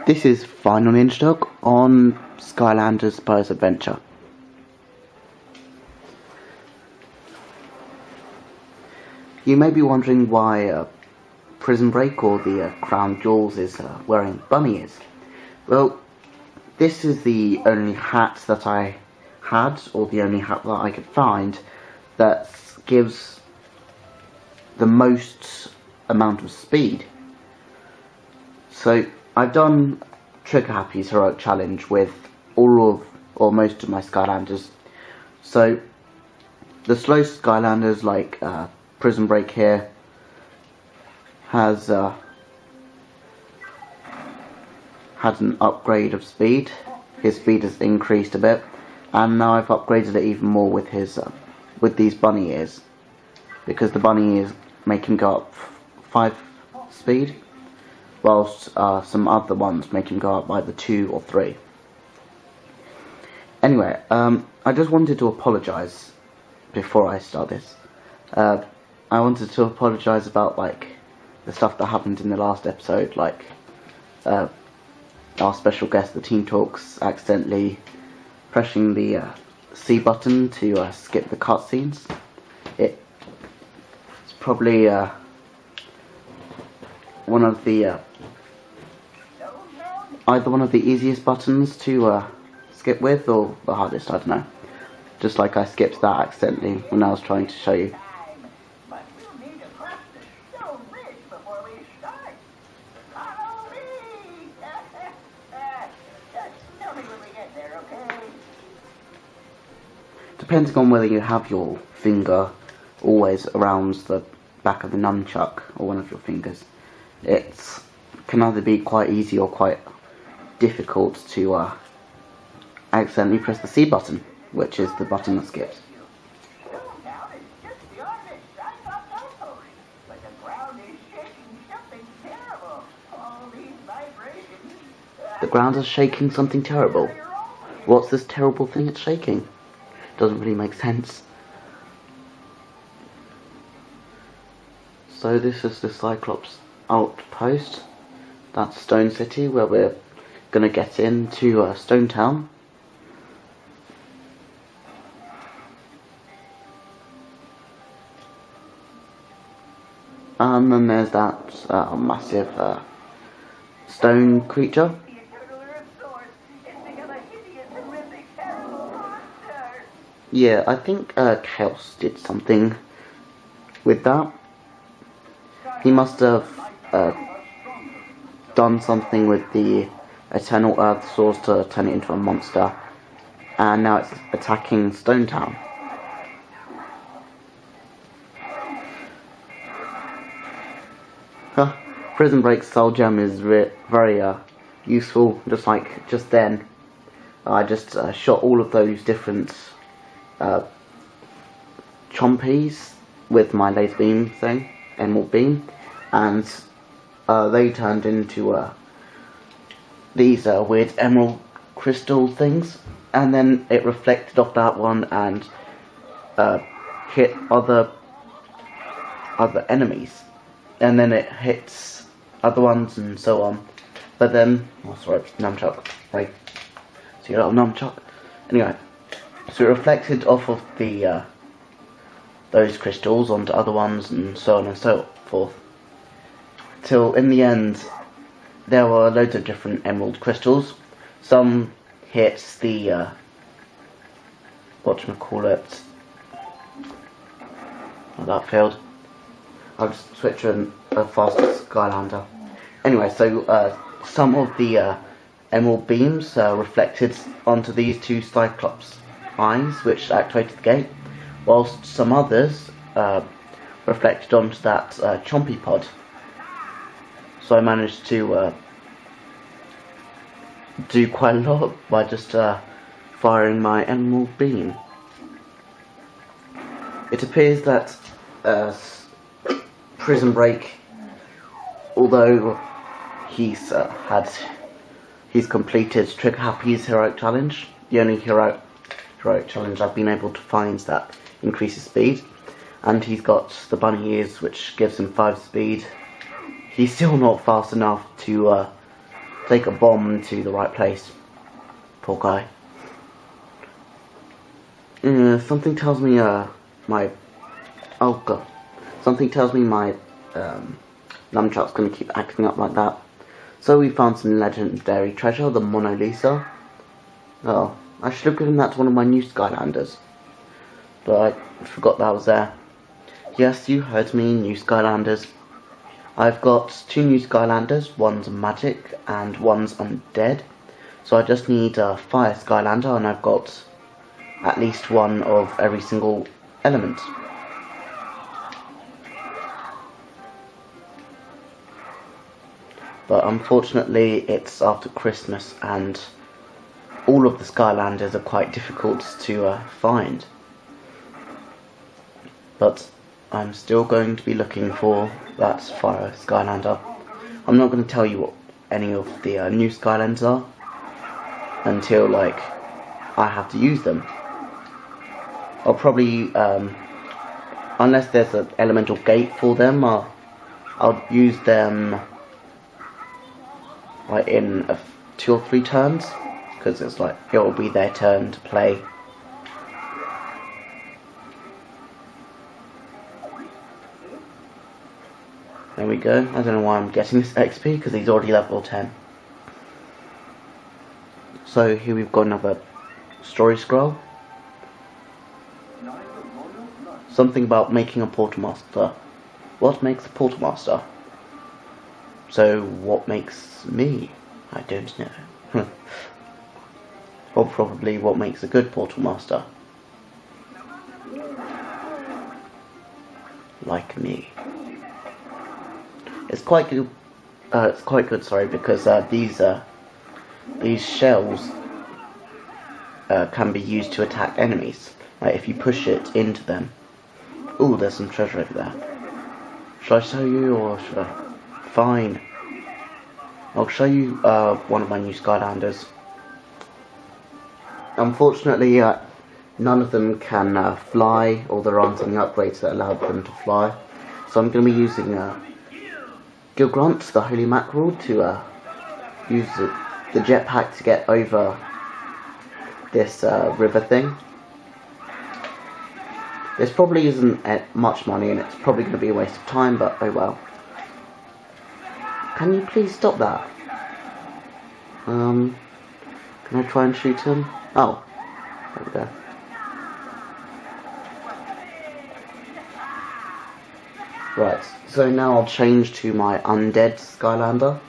This is Final Ninja Dog on Skylanders Spyro's Adventure. You may be wondering why Prison Break or the Crown Jewels is wearing bunny ears. Well, this is the only hat that I had, or the only hat that I could find, that gives the most amount of speed. So I've done Trigger Happy's Heroic Challenge with all of, or most of my Skylanders. So the slow Skylanders like Prison Break here has had an upgrade of speed. His speed has increased a bit, and now I've upgraded it even more with his with these bunny ears, because the bunny ears make him go up 5 speed, whilst some other ones make him go up either 2 or 3. Anyway, I just wanted to apologise before I start this. I wanted to apologise about the stuff that happened in the last episode, like our special guest, the Team Talks, accidentally pressing the C button to skip the cutscenes. It's probably one of the either one of the easiest buttons to skip with, or the hardest, I don't know. Just like I skipped that accidentally when I was trying to show you. Depending on whether you have your finger always around the back of the nunchuck, or one of your fingers, it can either be quite easy or quite difficult to accidentally press the C button, which is the button that skips. The ground is shaking something terrible. What's this terrible thing it's shaking? Doesn't really make sense. So this is the Cyclops outpost. That's Stone City, where we're gonna get into Stone Town. And then there's that massive stone creature. Yeah, I think Chaos did something with that. He must have done something with the Eternal Earth Source to turn it into a monster, and now it's attacking Stone Town. Prison Break Soul Gem is very useful. Just then, I just shot all of those different chompies with my laser beam thing, emerald beam, and they turned into these weird emerald crystal things, and then it reflected off that one and hit other enemies, and then it hits other ones and so on. But then, oh sorry, nunchuck, right? So you got a nunchuck. Anyway, so it reflected off of the those crystals onto other ones and so on and so forth, till in the end there were loads of different emerald crystals. Some hit the whatchamacallit. Oh, that failed. I'll just switch to a faster Skylander. Anyway, so some of the emerald beams reflected onto these 2 Cyclops eyes, which activated the gate, whilst some others reflected onto that chompy pod. So I managed to do quite a lot by just firing my emerald beam. It appears that Prison Break, although he's completed Trigger Happy's Heroic Challenge, the only Heroic Challenge I've been able to find that increases speed, and he's got the bunny ears, which gives him 5 speed. He's still not fast enough to take a bomb to the right place. Poor guy. Something tells me my something tells me my nunchuck's gonna keep acting up like that. So we found some legendary treasure, the Mona Lisa. Oh, I should have given that to one of my new Skylanders, but I forgot that was there. Yes, you heard me, new Skylanders. I've got 2 new Skylanders, one's magic and one's undead. So I just need a fire Skylander, and I've got at least one of every single element. But unfortunately it's after Christmas and all of the Skylanders are quite difficult to find. But I'm still going to be looking for that fire Skylander. I'm not going to tell you what any of the new Skylanders are until like I have to use them. I'll probably, unless there's an elemental gate for them, I'll use them like in 2 or 3 turns, because it's like it will be their turn to play. There we go. I don't know why I'm getting this XP, because he's already level 10. So here we've got another story scroll. Something about making a Portal Master. What makes a Portal Master? So what makes me? I don't know. Or probably what makes a good Portal Master. Like me. It's quite good. It's quite good. Sorry, because these shells can be used to attack enemies. Like if you push it into them. Ooh, there's some treasure over there. Should I show you, or should I? Fine. I'll show you one of my new Skylanders. Unfortunately, none of them can fly, or there aren't any upgrades that allow them to fly. So I'm going to be using Gilgrunt, the Holy Mackerel, to use the jetpack to get over this river thing. This probably isn't much money, and it's probably going to be a waste of time, but oh well. Can you please stop that? Can I try and shoot him? Oh, there we go. Right, so now I'll change to my undead Skylander.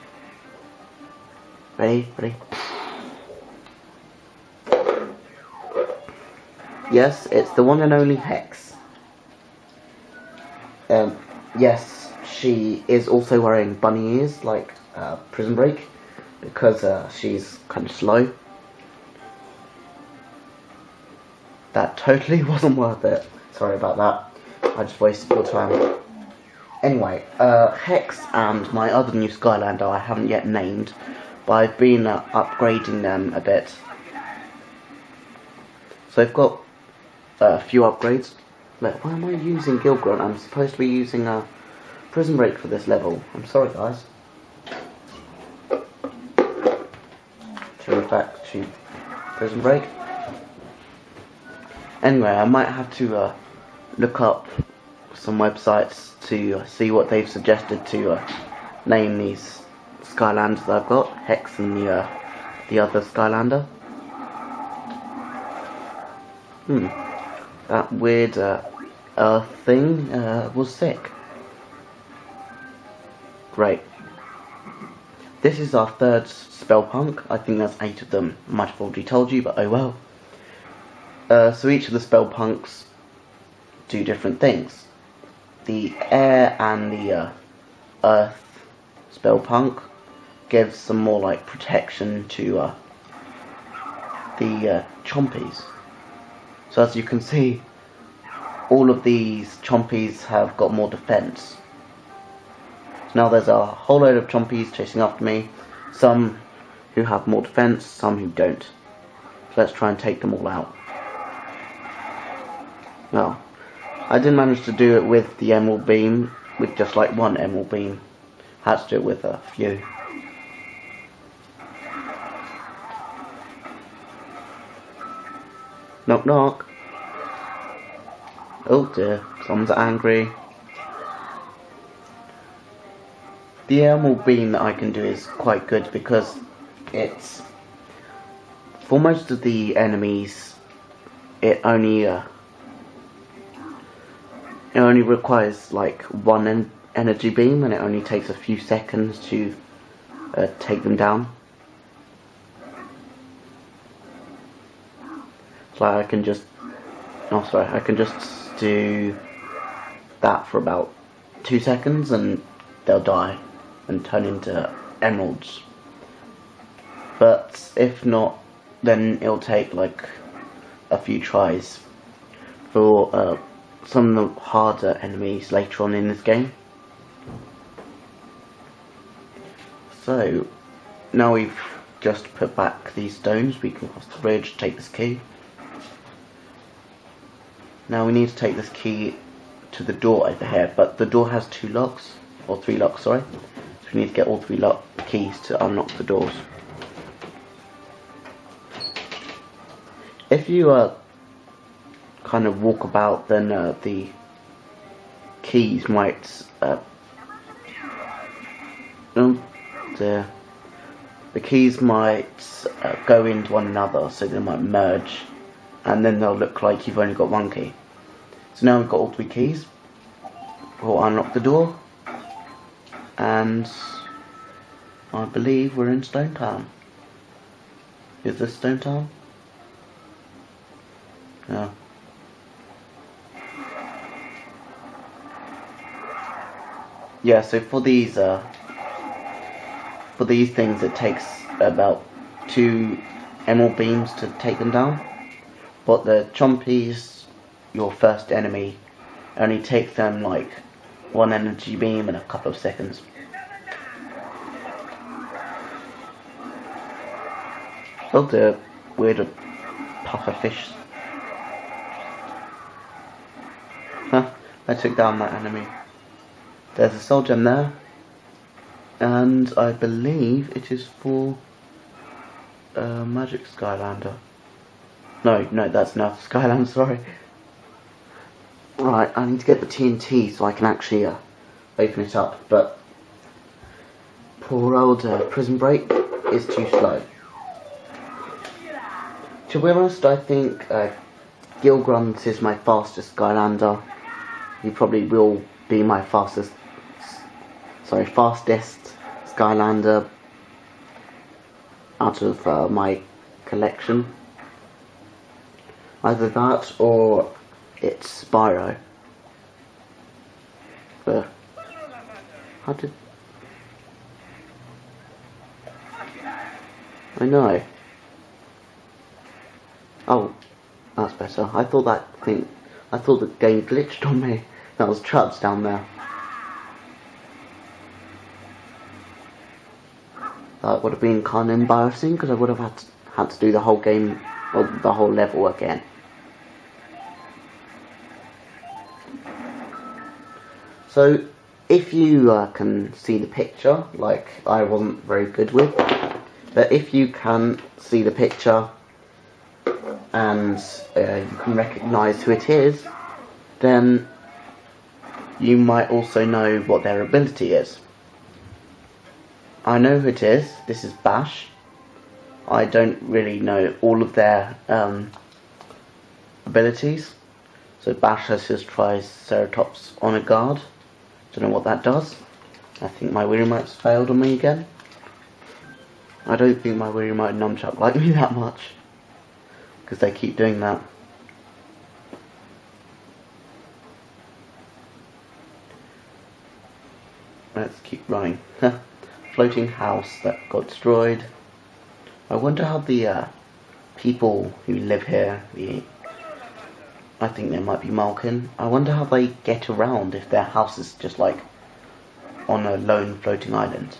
Ready? Ready? Yes, it's the one and only Hex. Yes, she is also wearing bunny ears, like Prison Break, because she's kind of slow. That totally wasn't worth it. Sorry about that. I just wasted your time. Anyway, Hex and my other new Skylander I haven't yet named, but I've been upgrading them a bit. So I've got a few upgrades. Look, why am I using Gilgrunt? I'm supposed to be using Prison Break for this level. I'm sorry, guys. Turn back to Prison Break. Anyway, I might have to look up some websites to see what they've suggested to name these Skylanders that I've got. Hex and the other Skylander. That weird earth thing was sick. Great. This is our third Spellpunk. I think there's 8 of them. I might have already told you, but oh well. So each of the Spellpunks do different things. The air and the earth Spellpunk gives some more like protection to the Chompies. So as you can see, all of these Chompies have got more defense. So now there's a whole load of Chompies chasing after me. Some who have more defense, some who don't. So let's try and take them all out. Well, I didn't manage to do it with the Emerald Beam, with just like one Emerald Beam. Had to do it with a few. Knock knock. Oh dear, someone's angry. The emerald beam that I can do is quite good because it's, for most of the enemies, it only requires like one energy beam, and it only takes a few seconds to take them down. So I can just do that for about 2 seconds and they'll die and turn into emeralds. But if not, then it'll take like a few tries for some of the harder enemies later on in this game. So now we've just put back these stones, we can cross the bridge, take this key. Now we need to take this key to the door over here, but the door has 2 locks, or 3 locks, sorry. So we need to get all 3 keys to unlock the doors. If you kind of walk about, then the keys might the keys might go into one another, so they might merge, and then they'll look like you've only got 1 key. So now we've got all 3 keys. We'll unlock the door, and I believe we're in Stone Town. Is this Stone Town? No. Yeah, so for these things it takes about 2 emerald beams to take them down. But the chompies, your first enemy, only take them like 1 energy beam in a couple of seconds. Oh, the weird puffer fish. Huh, I took down that enemy. There's a soul gem there, and I believe it is for Magic Skylander. No, that's enough. Skylander, sorry. Right, I need to get the TNT so I can actually open it up, but poor old Prison Break is too slow. To be honest, I think Gilgrunt is my fastest Skylander. He probably will be my fastest Skylander out of my collection. Either that or it's Spyro. But how did I know? Oh, that's better. I thought the game glitched on me. That was traps down there. That would have been kind of embarrassing because I would have had to do the whole game, or the whole level again. So, if you can see the picture, like I wasn't very good with, but if you can see the picture and you can recognise who it is, then you might also know what their ability is. I know who it is. This is Bash. I don't really know all of their abilities. So Bash has his Triceratops on a guard. Don't know what that does. I think my Wii Remote's failed on me again. I don't think my Wii Remote and Nunchuck like me that much, because they keep doing that. Let's keep running. Floating house that got destroyed. I wonder how the people who live here, I think they might be Malkin. I wonder how they get around if their house is just like on a lone floating island.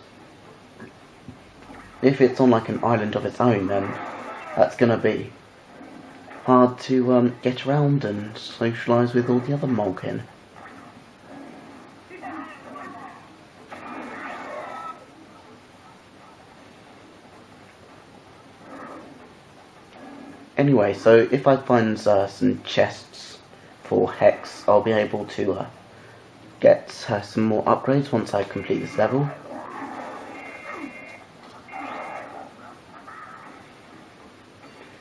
If it's on like an island of its own, then that's gonna be hard to get around and socialise with all the other Malkin. Anyway, so if I find some chests for Hex, I'll be able to get some more upgrades once I complete this level.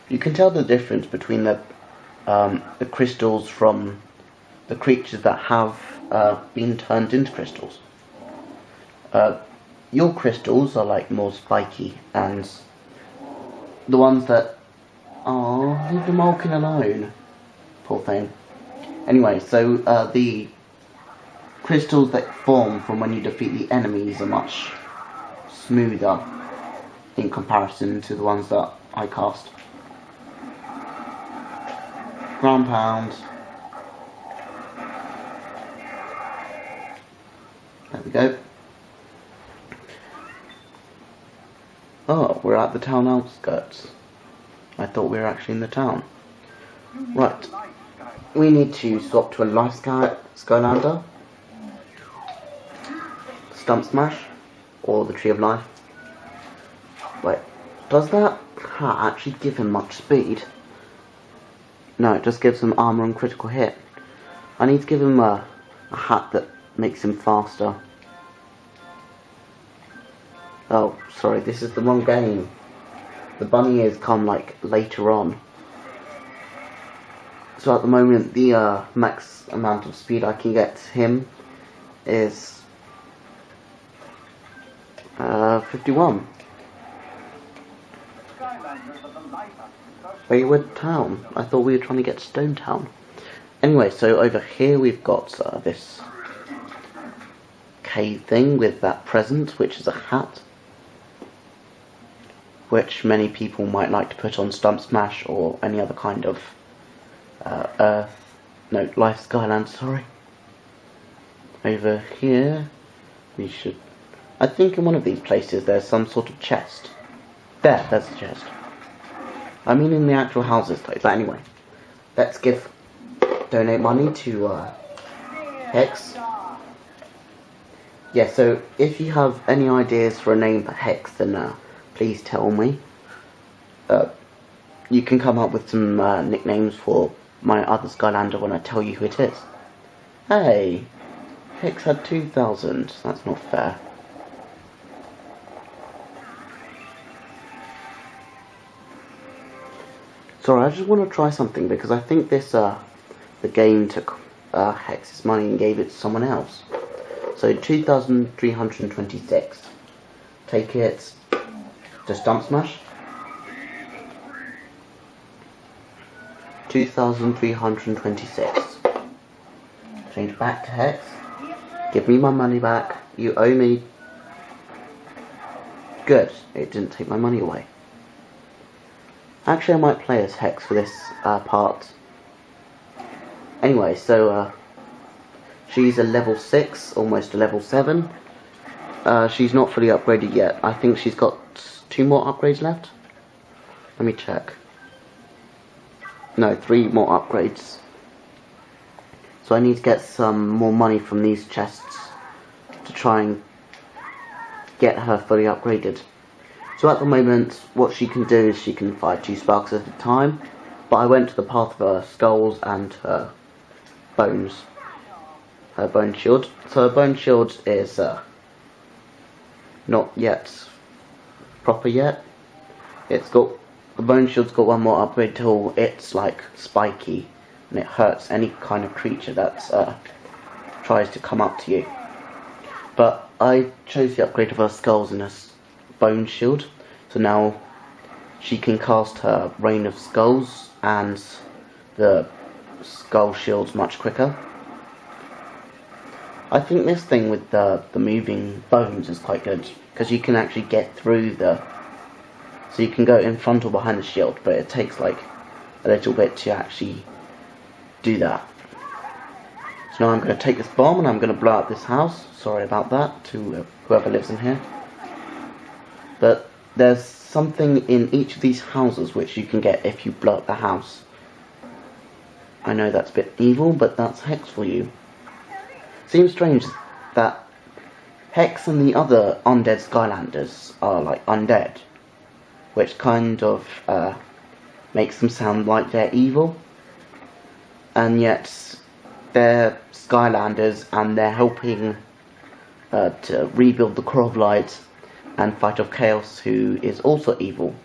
You can tell the difference between the crystals from the creatures that have been turned into crystals. Your crystals are like more spiky, and the ones that leave the Malkin alone. Poor thing. Anyway, so the crystals that form from when you defeat the enemies are much smoother in comparison to the ones that I cast. Ground pound. There we go. Oh, we're at the town outskirts. I thought we were actually in the town. Right. We need to swap to a life Skylander. Stump Smash. Or the Tree of Life. Wait. Does that hat actually give him much speed? No, it just gives him armor and critical hit. I need to give him a hat that makes him faster. Oh, sorry, this is the wrong game. The bunny ears come like later on. So at the moment, the max amount of speed I can get him is 51. Wayward Town. I thought we were trying to get Stone Town. Anyway, so over here we've got this cave thing with that present, which is a hat, which many people might like to put on Stump Smash or any other kind of Life Skyland, sorry. Over here, we should... I think in one of these places there's some sort of chest. There's a chest. I mean in the actual houses place. But anyway, let's donate money to Hex. Yeah, so if you have any ideas for a name for Hex, then please tell me. You can come up with some nicknames for my other Skylander when I tell you who it is. Hey, Hex had 2,000. That's not fair. Sorry, I just want to try something because I think this the game took Hex's money and gave it to someone else. So 2,326. Take it to Stump Smash. 2,326. Change back to Hex. Give me my money back. You owe me. Good. It didn't take my money away. Actually, I might play as Hex for this part. Anyway, so she's a level 6, almost a level 7. She's not fully upgraded yet. I think she's got 2 more upgrades left. Let me check. No, 3 more upgrades. So I need to get some more money from these chests to try and get her fully upgraded. So at the moment, what she can do is she can fire 2 sparks at a time, but I went to the path of her skulls and her bones. Her bone shield. So her bone shield is not yet proper yet. The bone shield's got 1 more upgrade till it's like spiky, and it hurts any kind of creature that tries to come up to you. But I chose the upgrade of her skulls and her bone shield, so now she can cast her Rain of Skulls and the skull shields much quicker. I think this thing with the moving bones is quite good, because you can actually get through so you can go in front or behind the shield, but it takes like a little bit to actually do that. So now I'm going to take this bomb and I'm going to blow up this house. Sorry about that to whoever lives in here. But there's something in each of these houses which you can get if you blow up the house. I know that's a bit evil, but that's Hex for you. Seems strange that Hex and the other undead Skylanders are like undead, which kind of makes them sound like they're evil, and yet they're Skylanders and they're helping to rebuild the Core of Light and fight off Chaos, who is also evil.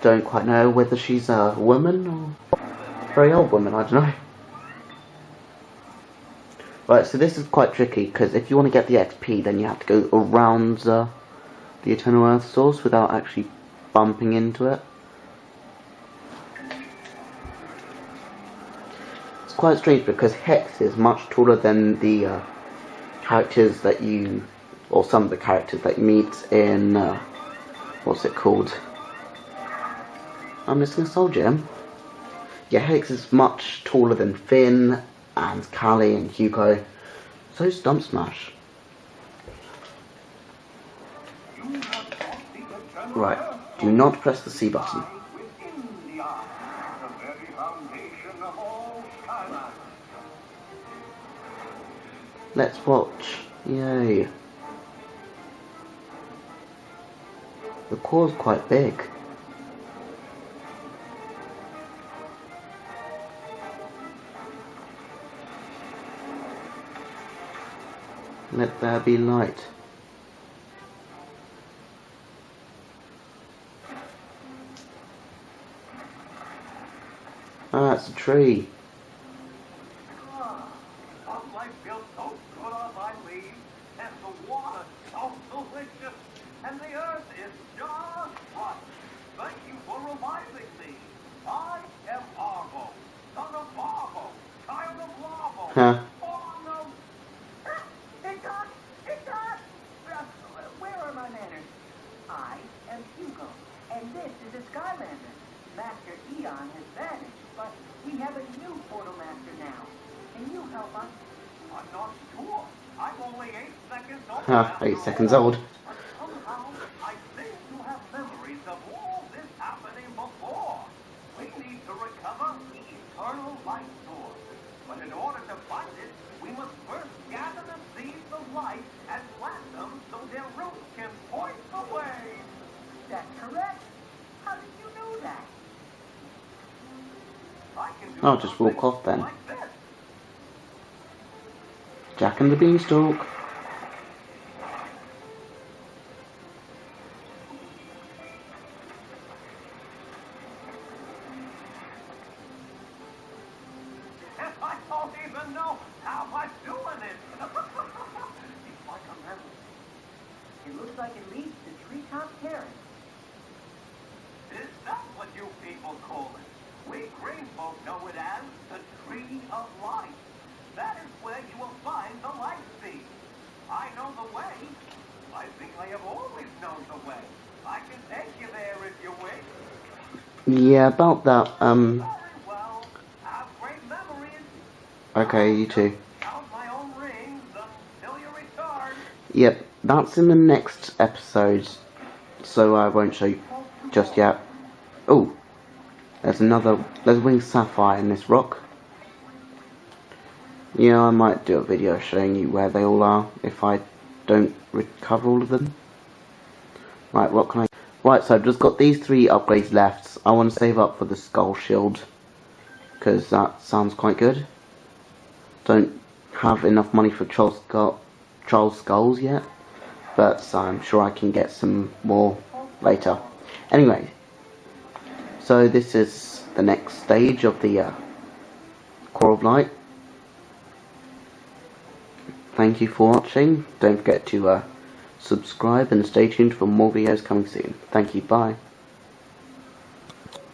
Don't quite know whether she's a woman or a very old woman, I don't know. Right, so this is quite tricky, because if you want to get the XP, then you have to go around the Eternal Earth Source without actually bumping into it. It's quite strange, because Hex is much taller than the characters that you, or some of the characters that you meet in, what's it called? I'm missing a soul gem. Yeah, Hex is much taller than Finn and Callie and Hugo. So is Stump Smash. Right, do not press the C button. Let's watch. Yay. The core's quite big. Let there be light. Ah, it's a tree. Sunlight feels so good on my leaves, and the water so delicious, and the earth is just right. Thank you for reminding me. I am Arvo, son of Marvo, child of Larvo. Huh. Where are my manners? I am Hugo, and this is a Skylander. Master Eon has vanished, but we have a new portal master now. Can you help us? I'm not sure. I'm only 8 seconds old. Ah, 8 seconds old. But somehow, I think you have memories of all this happening before. We need to recover the eternal light source. But in order to find it, we must first gather the seeds of light and plant them so their roots can point the way. That's correct. How did you know that? I can do I'll just walk off then. like this. Jack and the Beanstalk. Yeah, about that, Very well. Have great memories. okay, you too. Count my own rings until you return. Yep, that's in the next episode, so I won't show you just yet. Oh, there's winged sapphire in this rock. Yeah, I might do a video showing you where they all are if I don't recover all of them. Right, what can I... Right, so I've just got these 3 upgrades left. I want to save up for the skull shield, because that sounds quite good. Don't have enough money for Charles Skulls yet, but I'm sure I can get some more later. Anyway, so this is the next stage of the Core of Light. Thank you for watching. Don't forget to subscribe and stay tuned for more videos coming soon. Thank you, bye.